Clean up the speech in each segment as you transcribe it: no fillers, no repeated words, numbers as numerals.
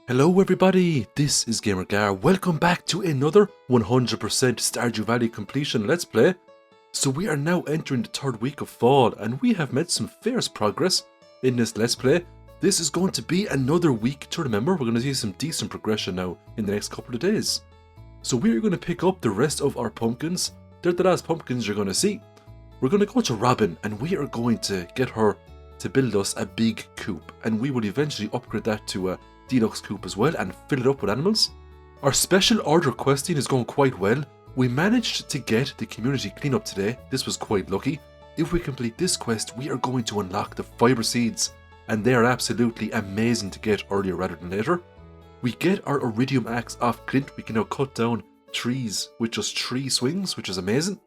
Hello everybody, this is GamerGar. Welcome back to another 100% Stardew Valley completion Let's Play. So we are now entering the third week of fall and we have made some fierce progress in this Let's Play. This is going to be another week to remember. We're going to see some decent progression now in the next couple of days. So we are going to pick up the rest of our pumpkins. They're the last pumpkins you're going to see. We're going to go to Robin and we are going to get her to build us a big coop. And we will eventually upgrade that to a deluxe coop as well and fill it up with animals. Our special order questing is going quite well. We managed to get the community cleanup today. This was quite lucky. If we complete this quest, we are going to unlock the fiber seeds, and they are absolutely amazing to get earlier rather than later. We get our iridium axe off Clint. We can now cut down trees with just 3 swings, which is amazing.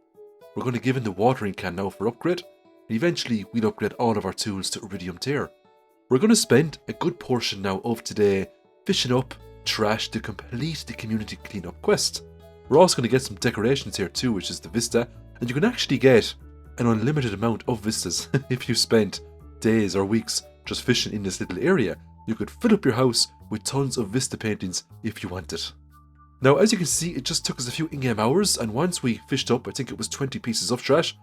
We're going to give in the watering can now for upgrade. And eventually we'll upgrade all of our tools to iridium tier. We're going to spend a good portion now of today fishing up trash to complete the community cleanup quest. We're also going to get some decorations here too, which is the vista, and you can actually get an unlimited amount of vistas if you spent days or weeks just fishing in this little area. You could fill up your house with tons of vista paintings if you wanted. Now, as you can see, it just took us a few in-game hours, and once we fished up, I think it was 20 pieces of trash,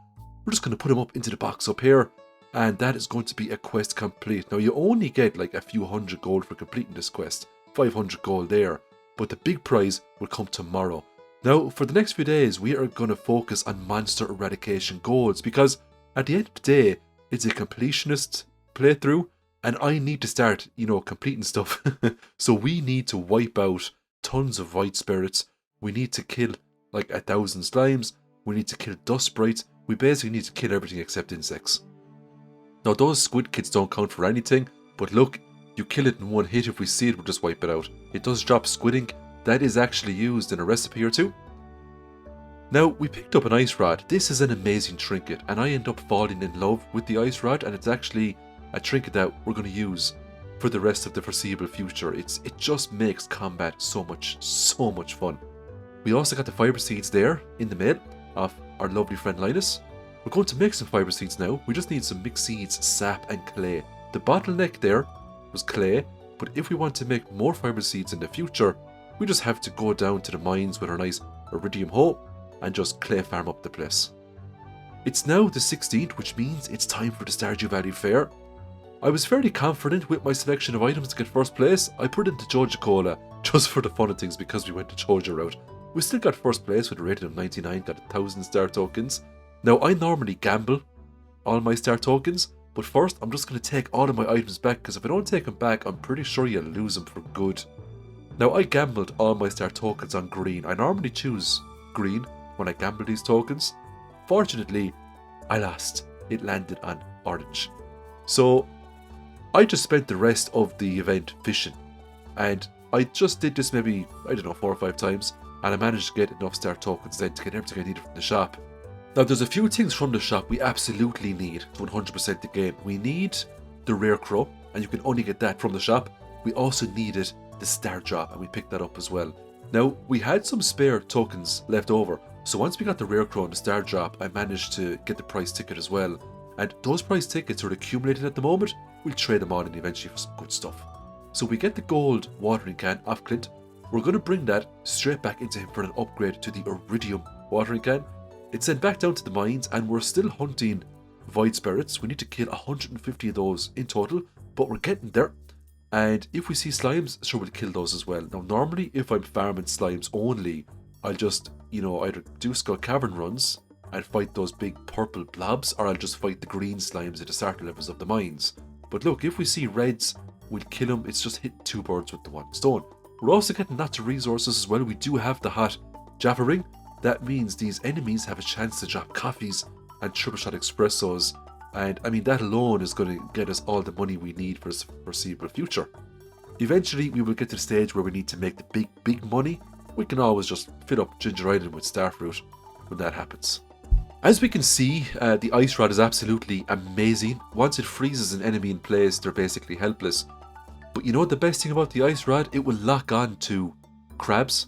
we're just going to put them up into the box up here. And that is going to be a quest complete. Now you only get like a few hundred gold for completing this quest, 500 gold there, but the big prize will come tomorrow. Now for the next few days we are going to focus on monster eradication goals, because at the end of the day it's a completionist playthrough and I need to start, completing stuff. So we need to wipe out tons of white spirits, we need to kill like 1,000 slimes, we need to kill dust sprites, we basically need to kill everything except insects. Now those squid kits don't count for anything, but look, you kill it in one hit. If we see it, we'll just wipe it out. It does drop squid ink. That is actually used in a recipe or two. Now, we picked up an ice rod. This is an amazing trinket, and I end up falling in love with the ice rod, and it's actually a trinket that we're going to use for the rest of the foreseeable future. It just makes combat so much fun. We also got the fiber seeds there in the mail of our lovely friend Linus. We're going to make some fiber seeds now. We just need some mixed seeds, sap and clay. The bottleneck there was clay, but if we want to make more fiber seeds in the future, we just have to go down to the mines with our nice iridium hoe and just clay farm up the place. It's now the 16th, which means it's time for the Stardew Valley Fair. I was fairly confident with my selection of items to get first place. I put into Georgia Cola just for the fun of things because we went the Georgia route. We still got first place with a rating of 99, got 1,000 star tokens. Now, I normally gamble all my star tokens, but first I'm just going to take all of my items back, because if I don't take them back, I'm pretty sure you'll lose them for good. Now, I gambled all my star tokens on green. I normally choose green when I gamble these tokens. Fortunately, I lost. It landed on orange. So, I just spent the rest of the event fishing. And I just did this maybe, 4 or 5 times, and I managed to get enough star tokens then to get everything I needed from the shop. Now, there's a few things from the shop we absolutely need to 100% the game. We need the rare crow, and you can only get that from the shop. We also needed the star drop, and we picked that up as well. Now, we had some spare tokens left over, so once we got the rare crow and the star drop, I managed to get the prize ticket as well. And those prize tickets are accumulated at the moment. We'll trade them on and eventually for some good stuff. So we get the gold watering can off Clint. We're going to bring that straight back into him for an upgrade to the iridium watering can. It's sent back down to the mines, and we're still hunting void spirits. We need to kill 150 of those in total, but we're getting there. And if we see slimes, sure, we'll kill those as well. Now, normally, if I'm farming slimes only, I'll just, either do Skull Cavern runs and fight those big purple blobs, or I'll just fight the green slimes at the starter levels of the mines. But look, if we see reds, we'll kill them. It's just hitting 2 birds with the 1 stone. We're also getting lots of resources as well. We do have the hot Java ring. That means these enemies have a chance to drop coffees and triple shot espressos, and I mean that alone is going to get us all the money we need for the foreseeable future. Eventually we will get to the stage where we need to make the big money. We can always just fill up Ginger Island with starfruit when that happens. As we can see, the ice rod is absolutely amazing. Once it freezes an enemy in place, they're basically helpless. But you know what the best thing about the ice rod? It will lock on to crabs.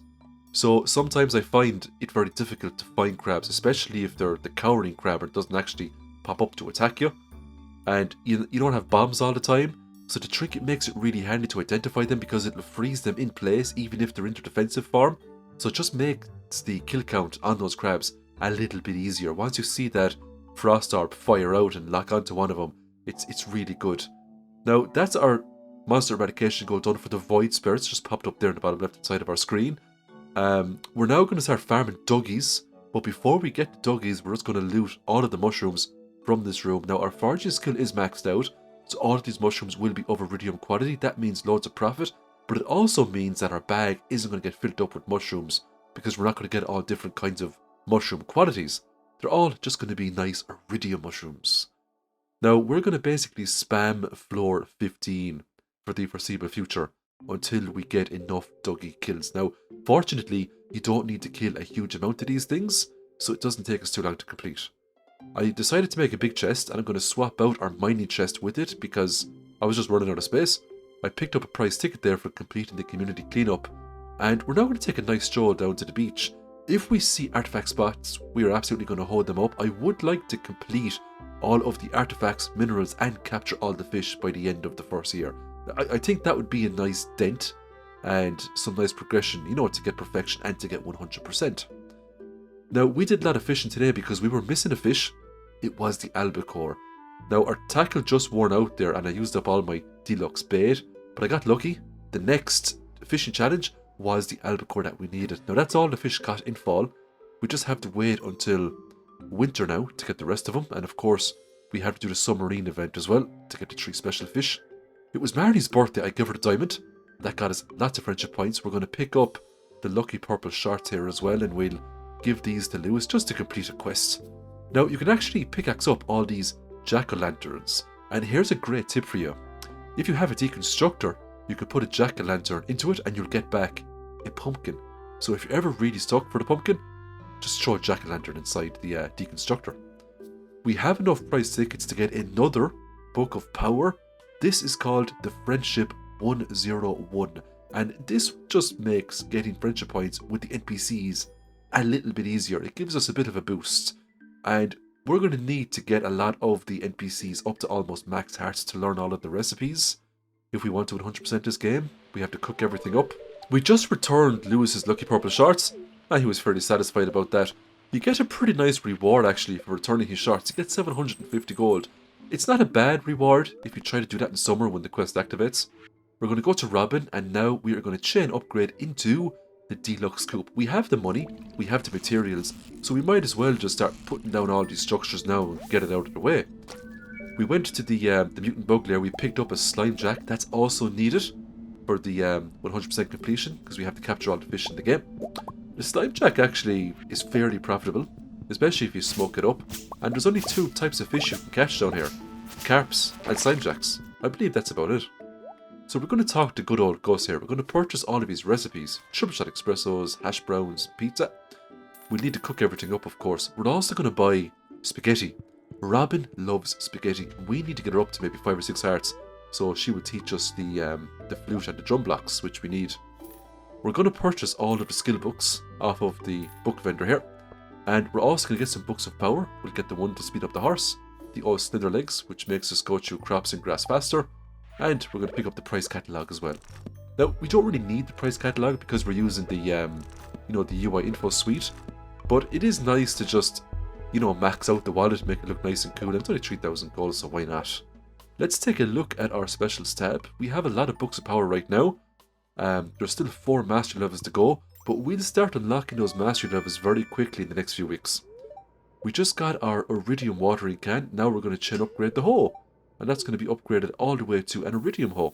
So sometimes I find it very difficult to find crabs, especially if they're the cowering crab and doesn't actually pop up to attack you. And you don't have bombs all the time. So the trinket makes it really handy to identify them because it'll freeze them in place even if they're in their defensive form. So it just makes the kill count on those crabs a little bit easier. Once you see that frost orb fire out and lock onto one of them, it's really good. Now that's our monster eradication goal done for the void spirits, just popped up there in the bottom left hand side of our screen. We're now going to start farming duggies, but before we get to duggies, we're just going to loot all of the mushrooms from this room. Now our foraging skill is maxed out, so all of these mushrooms will be of iridium quality. That means loads of profit, but it also means that our bag isn't going to get filled up with mushrooms because we're not going to get all different kinds of mushroom qualities. They're all just going to be nice iridium mushrooms. Now we're going to basically spam floor 15 for the foreseeable future until we get enough duggy kills. Now fortunately you don't need to kill a huge amount of these things, so it doesn't take us too long to complete. I decided to make a big chest and I'm going to swap out our mining chest with it because I was just running out of space. I picked up a prize ticket there for completing the community cleanup, and we're now going to take a nice stroll down to the beach. If we see artifact spots, we are absolutely going to hold them up. I would like to complete all of the artifacts, minerals, and capture all the fish by the end of the first year. I think that would be a nice dent and some nice progression, you know, to get perfection and to get 100%. Now, we did a lot of fishing today because we were missing a fish. It was the albacore. Now, our tackle just worn out there and I used up all my deluxe bait, but I got lucky. The next fishing challenge was the albacore that we needed. Now, that's all the fish caught in fall. We just have to wait until winter now to get the rest of them, and of course, we have to do the submarine event as well to get the 3 special fish. It was Marnie's birthday. I gave her the diamond. That got us lots of friendship points. We're going to pick up the lucky purple shorts here as well, and we'll give these to Lewis just to complete a quest. Now, you can actually pickaxe up all these jack-o'-lanterns, and here's a great tip for you. If you have a deconstructor, you can put a jack-o'-lantern into it and you'll get back a pumpkin. So if you're ever really stuck for the pumpkin, just throw a jack-o'-lantern inside the deconstructor. We have enough prize tickets to get another Book of Power. This is called the Friendship 101, and this just makes getting friendship points with the NPCs a little bit easier. It gives us a bit of a boost, and we're going to need to get a lot of the NPCs up to almost max hearts to learn all of the recipes. If we want to 100% this game, we have to cook everything up. We just returned Lewis's lucky purple shorts, and he was fairly satisfied about that. You get a pretty nice reward actually for returning his shorts. You get 750 gold. It's not a bad reward if you try to do that in summer when the quest activates. We're going to go to Robin, and now we are going to chain upgrade into the deluxe coop. We have the money, we have the materials, so we might as well just start putting down all these structures now and get it out of the way. We went to the mutant bug lair. We picked up a slime jack. That's also needed for the 100% completion because we have to capture all the fish in the game. The slime jack actually is fairly profitable, especially if you smoke it up. And there's only 2 types of fish you can catch down here: carps and slime jacks. I believe that's about it. So we're going to talk to good old Gus here. We're going to purchase all of his recipes: triple shot espressos, hash browns, pizza. We need to cook everything up, of course. We're also going to buy spaghetti. Robin loves spaghetti. We need to get her up to maybe 5 or 6 hearts, so she will teach us the flute and the drum blocks, which we need. We're going to purchase all of the skill books off of the book vendor here, and we're also going to get some books of power. We'll get the one to speed up the horse, the old slither legs, which makes us go through crops and grass faster, and we're going to pick up the price catalog as well. Now, we don't really need the price catalog because we're using the the UI info suite, but it is nice to just max out the wallet, make it look nice and cool. And it's only 3,000 gold, so why not? Let's take a look at our specials tab. We have a lot of books of power right now. There's still 4 mastery levels to go, but we'll start unlocking those mastery levels very quickly in the next few weeks. We just got our iridium watering can. Now we're going to chain upgrade the hoe, and that's going to be upgraded all the way to an iridium hoe.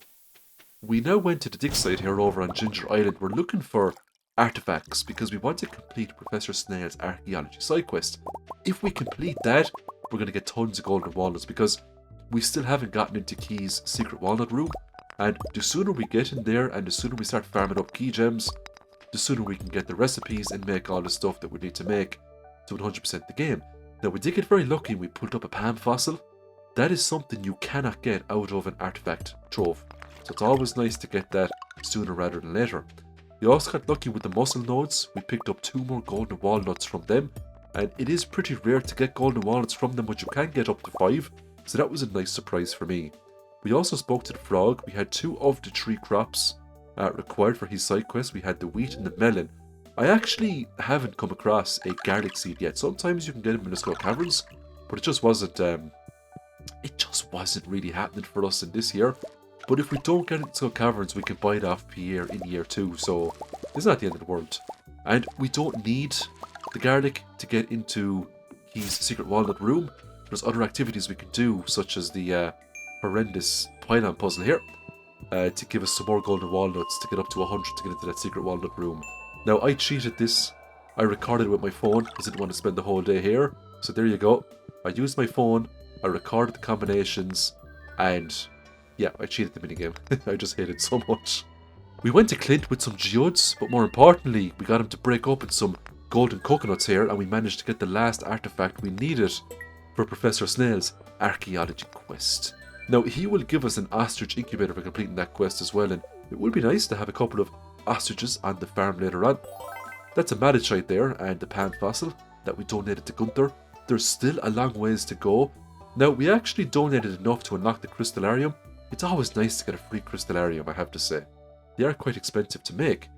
We now went to the dig site here over on Ginger Island. We're looking for artifacts because we want to complete Professor Snail's archaeology side quest. If we complete that, we're going to get tons of golden walnuts because we still haven't gotten into Key's secret walnut room, and the sooner we get in there and the sooner we start farming up key gems, the sooner we can get the recipes and make all the stuff that we need to make to 100% the game. Now, we did get very lucky and we pulled up a palm fossil. That is something you cannot get out of an artifact trove, so it's always nice to get that sooner rather than later. We also got lucky with the mussel nodes. We picked up 2 more golden walnuts from them, and it is pretty rare to get golden walnuts from them, but you can get up to 5, so that was a nice surprise for me. We also spoke to the frog. We had 2 of the 3 crops required for his side quest. We had the wheat and the melon. I actually haven't come across a garlic seed yet. Sometimes you can get them in the Skull Caverns, but it just wasn't really happening for us in this year. But if we don't get it in Skull Caverns, we can buy it off Pierre in year 2, so it's not the end of the world. And we don't need the garlic to get into his secret walnut room. There's other activities we can do, such as the horrendous pylon puzzle here, to give us some more golden walnuts to get up to 100 to get into that secret walnut room. Now, I cheated this. I recorded it with my phone because I didn't want to spend the whole day here. So there you go. I used my phone, I recorded the combinations, and yeah, I cheated the minigame. I just hate it so much. We went to Clint with some geodes, but more importantly, we got him to break open some golden coconuts here, and we managed to get the last artifact we needed for Professor Snail's archaeology quest. Now, he will give us an ostrich incubator for completing that quest as well, and it would be nice to have a couple of ostriches on the farm later on. That's a malachite there, and the pan fossil that we donated to Gunther. There's still a long ways to go. Now, we actually donated enough to unlock the crystallarium. It's always nice to get a free crystallarium, I have to say. They are quite expensive to make.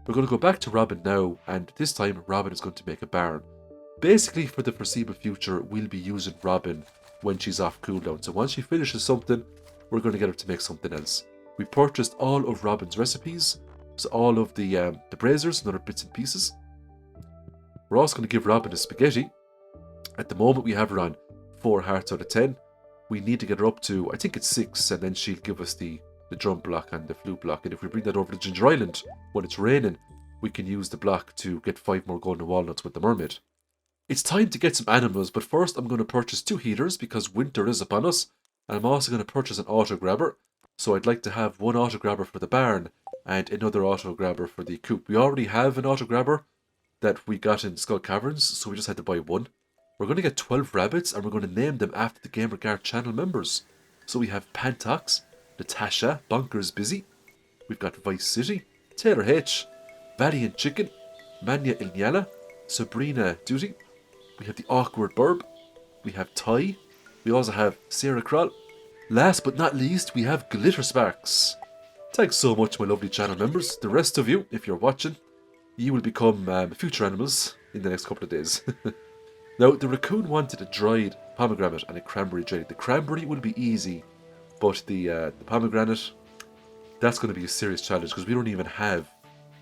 We're going to go back to Robin now, and this time Robin is going to make a barn. Basically, for the foreseeable future, we'll be using Robin when she's off cooldown. So once she finishes something, we're going to get her to make something else. We purchased all of Robin's recipes, so all of the braziers and other bits and pieces. We're also going to give Robin a spaghetti. At the moment, we have her on 4 hearts out of 10. We need to get her up to, I think it's 6, and then she'll give us the drum block and the flute block. And if we bring that over to Ginger Island when it's raining, we can use the block to get 5 more golden walnuts with the mermaid. It's time to get some animals, but first I'm going to purchase 2 heaters because winter is upon us, and I'm also going to purchase an auto grabber. So I'd like to have 1 auto grabber for the barn and another auto grabber for the coop. We already have an auto grabber that we got in Skull Caverns, so we just had to buy 1. We're going to get 12 rabbits, and we're going to name them after the Gamer Guard channel members. So we have Pantox, Natasha, Bonkers Busy. We've got Vice City, Taylor H, Valiant Chicken, Mania Ilyana, Sabrina Duty. We have the Awkward Burb. We have Ty. We also have Sarah Kroll. Last but not least, we have Glitter Sparks. Thanks so much, my lovely channel members. The rest of you, if you're watching, you will become future animals in the next couple of days. Now, the raccoon wanted a dried pomegranate and a cranberry jelly. The cranberry will be easy, but the pomegranate, that's going to be a serious challenge because we don't even have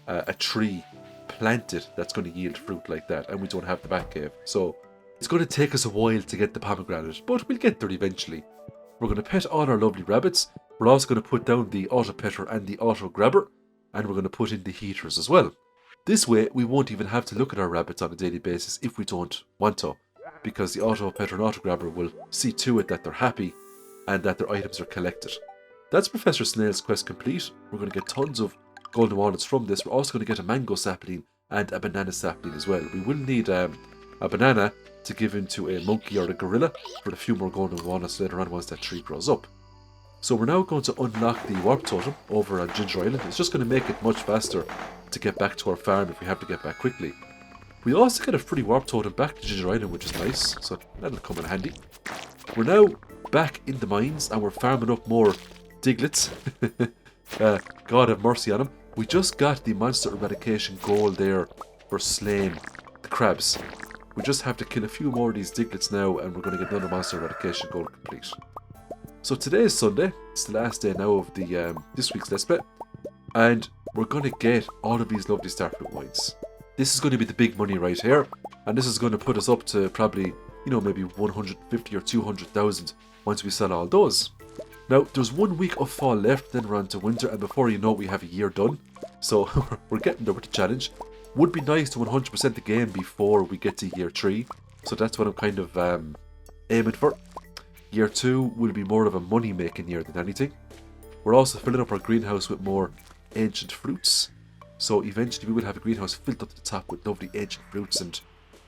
a tree planted that's going to yield fruit like that, and we don't have the bat cave. So it's going to take us a while to get the pomegranate, but we'll get there eventually. We're going to pet all our lovely rabbits. We're also going to put down the auto petter and the auto grabber, and we're going to put in the heaters as well. This way, we won't even have to look at our rabbits on a daily basis if we don't want to, because the auto petter and auto grabber will see to it that they're happy and that their items are collected. That's Professor Snail's quest complete. We're going to get tons of golden walnuts from this. We're also going to get a mango sapling and a banana sapling as well. We will need a banana to give into a monkey or a gorilla for a few more golden walnuts later on once that tree grows up. So we're now going to unlock the warp totem over on Ginger Island. It's just going to make it much faster to get back to our farm if we have to get back quickly. We also get a free warp totem back to Ginger Island, which is nice, so that'll come in handy. We're now back in the mines and we're farming up more diglets. God have mercy on them. We just got the monster eradication goal there for slaying the crabs. We just have to kill a few more of these diglets now and we're going to get another monster eradication goal complete. So today is Sunday. It's the last day now of the this week's Let's Play. And we're going to get all of these lovely starfruit wines. This is going to be the big money right here. And this is going to put us up to probably, maybe 150 or 200,000 once we sell all those. Now, there's 1 week of fall left, then we're on to winter, and before you know it, we have a year done. So, we're getting there with the challenge. Would be nice to 100% the game before we get to year 3. So that's what I'm kind of aiming for. Year 2 will be more of a money-making year than anything. We're also filling up our greenhouse with more ancient fruits. So eventually we will have a greenhouse filled up to the top with lovely ancient fruits, and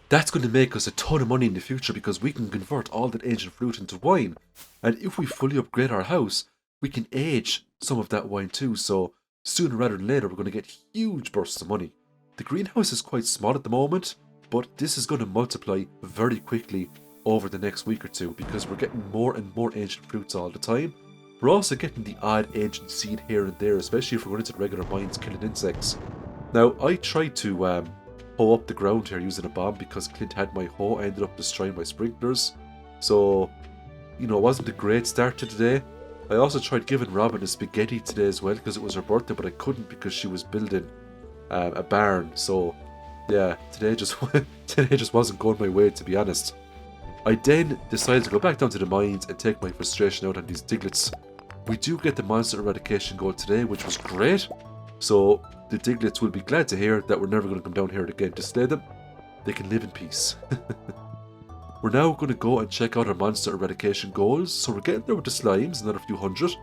that's going to make us a ton of money in the future because we can convert all that ancient fruit into wine. And if we fully upgrade our house, we can age some of that wine too. So sooner rather than later, we're going to get huge bursts of money. The greenhouse is quite small at the moment, but this is going to multiply very quickly over the next week or two because we're getting more and more ancient fruits all the time. We're also getting the odd ancient seed here and there, especially if we're going into the regular mines killing insects. Now, I tried to hoe up the ground here using a bomb because Clint had my hoe. I ended up destroying my sprinklers. So, you know, it wasn't a great start to today. I also tried giving Robin a spaghetti today as well because it was her birthday, but I couldn't because she was building a barn. So, yeah, today just wasn't going my way, to be honest. I then decided to go back down to the mines and take my frustration out on these diglets. We do get the monster eradication goal today, which was great. So the diglets will be glad to hear that we're never going to come down here again to slay them. They can live in peace. We're now going to go and check out our monster eradication goals. So we're getting there with the slimes, another few hundred.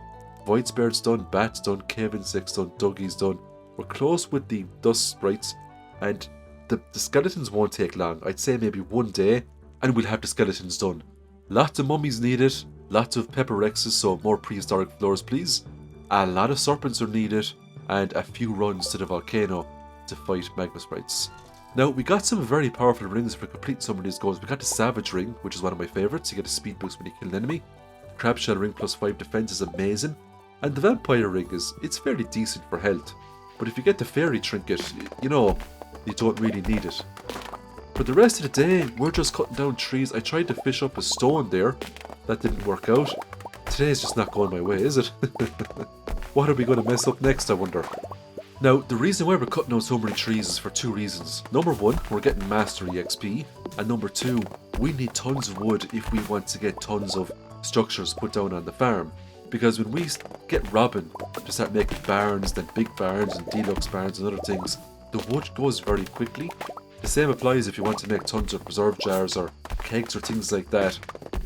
Void Spirit's done, Bat's done, Cave Insect's done, Dougie's done. We're close with the Dust Sprites, and the skeletons won't take long. I'd say maybe one day, and we'll have the skeletons done. Lots of mummies needed, lots of pepper rexes, so more prehistoric floors please. A lot of serpents are needed, and a few runs to the volcano to fight magma sprites. Now, we got some very powerful rings for completing some of these goals. We got the Savage Ring, which is one of my favourites. You get a speed boost when you kill an enemy. The Crab Shell Ring plus 5 defense is amazing. And the Vampire Ring it's fairly decent for health. But if you get the Fairy Trinket, you know, you don't really need it. For the rest of the day, we're just cutting down trees. I tried to fish up a stone there. That didn't work out. Today's just not going my way, is it? What are we going to mess up next, I wonder? Now, the reason why we're cutting down so many trees is for two reasons. Number one, we're getting Mastery XP. And number two, we need tons of wood if we want to get tons of structures put down on the farm. Because when we get Robin to start making barns, then big barns and deluxe barns and other things, the wood goes very quickly. The same applies if you want to make tons of preserve jars or kegs or things like that.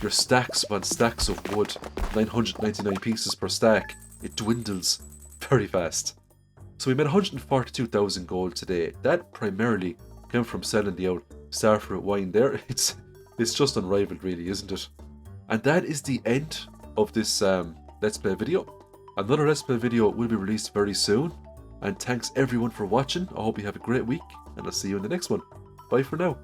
Your stacks upon stacks of wood, 999 pieces per stack, it dwindles very fast. So we made 142,000 gold today. That primarily came from selling the old Starfruit wine there. It's just unrivaled really, isn't it? And that is the end of this Let's Play video. Another Let's Play video will be released very soon. And thanks everyone for watching. I hope you have a great week, and I'll see you in the next one. Bye for now.